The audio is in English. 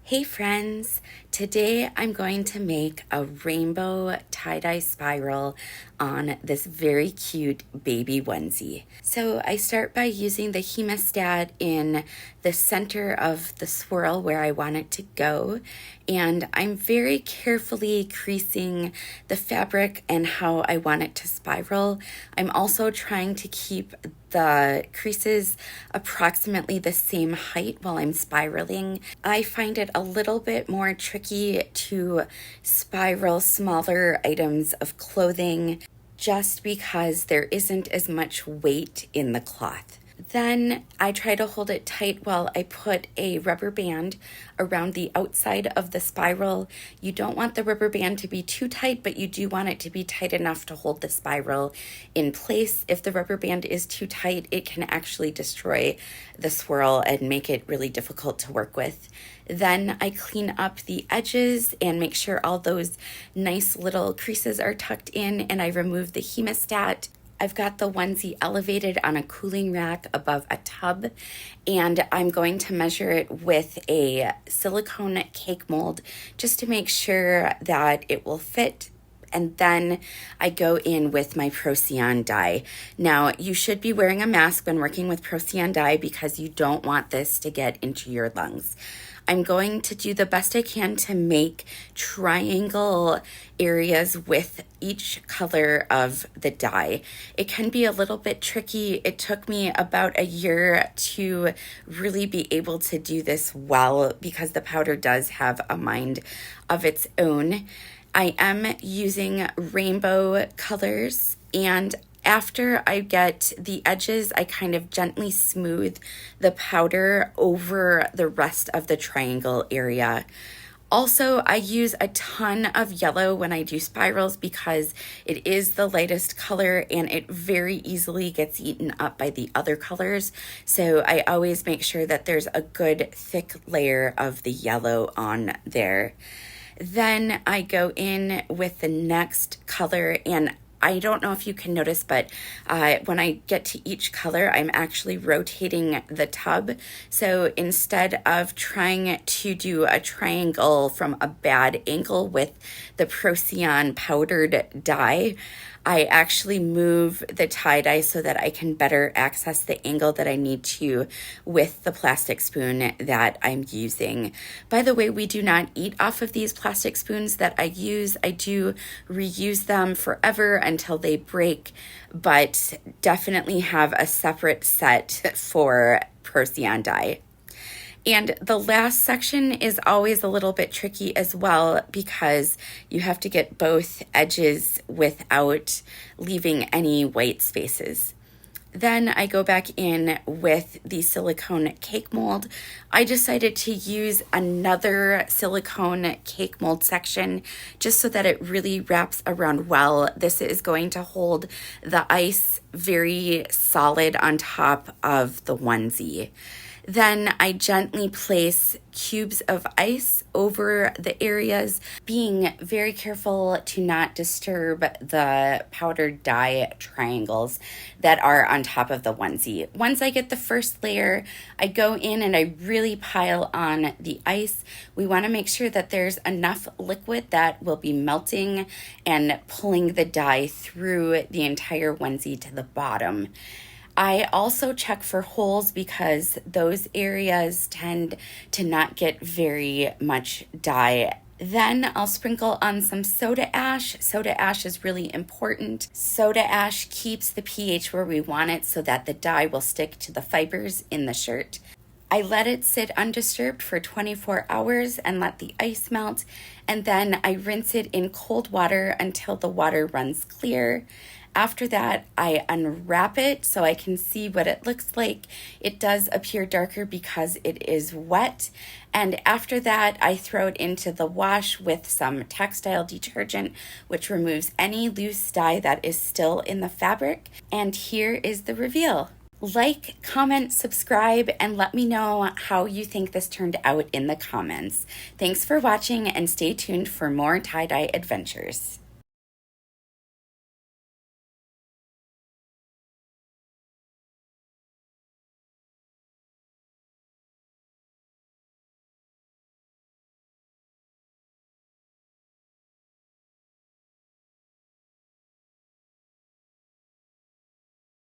Hey friends, today I'm going to make a rainbow tie-dye spiral on this very cute baby onesie. So I start by using the hemostat in the center of the swirl where I want it to go, and I'm very carefully creasing the fabric and how I want it to spiral. I'm also trying to keep the creases approximately the same height while I'm spiraling. I find it a little bit more tricky to spiral smaller items of clothing just because there isn't as much weight in the cloth. Then I try to hold it tight while I put a rubber band around the outside of the spiral. You don't want the rubber band to be too tight, but you do want it to be tight enough to hold the spiral in place. If the rubber band is too tight, it can actually destroy the swirl and make it really difficult to work with. Then I clean up the edges and make sure all those nice little creases are tucked in, and I remove the hemostat. I've got the onesie elevated on a cooling rack above a tub, and I'm going to measure it with a silicone cake mold just to make sure that it will fit. And then I go in with my Procyon dye. Now, you should be wearing a mask when working with Procyon dye because you don't want this to get into your lungs. I'm going to do the best I can to make triangle areas with each color of the dye. It can be a little bit tricky. It took me about a year to really be able to do this well because the powder does have a mind of its own. I am using rainbow colors, and after I get the edges, I kind of gently smooth the powder over the rest of the triangle area. Also, I use a ton of yellow when I do spirals because it is the lightest color and it very easily gets eaten up by the other colors. So I always make sure that there's a good thick layer of the yellow on there. Then I go in with the next color, and I don't know if you can notice, but when I get to each color, I'm actually rotating the tub. So instead of trying to do a triangle from a bad angle with the Procyon powdered dye, I actually move the tie-dye so that I can better access the angle that I need to with the plastic spoon that I'm using. By the way, we do not eat off of these plastic spoons that I use. I do reuse them forever until they break, but definitely have a separate set for Procyon dye. And the last section is always a little bit tricky as well because you have to get both edges without leaving any white spaces. Then I go back in with the silicone cake mold. I decided to use another silicone cake mold section just so that it really wraps around well. This is going to hold the ice very solid on top of the onesie. Then I gently place cubes of ice over the areas, being very careful to not disturb the powdered dye triangles that are on top of the onesie. Once I get the first layer, I go in and I really pile on the ice. We want to make sure that there's enough liquid that will be melting and pulling the dye through the entire onesie to the bottom. I also check for holes because those areas tend to not get very much dye. Then I'll sprinkle on some soda ash. Soda ash is really important. Soda ash keeps the pH where we want it so that the dye will stick to the fibers in the shirt. I let it sit undisturbed for 24 hours and let the ice melt, and then I rinse it in cold water until the water runs clear. After that, I unwrap it so I can see what it looks like. It does appear darker because it is wet. And after that, I throw it into the wash with some textile detergent, which removes any loose dye that is still in the fabric. And here is the reveal. Like, comment, subscribe, and let me know how you think this turned out in the comments. Thanks for watching, and stay tuned for more tie-dye adventures.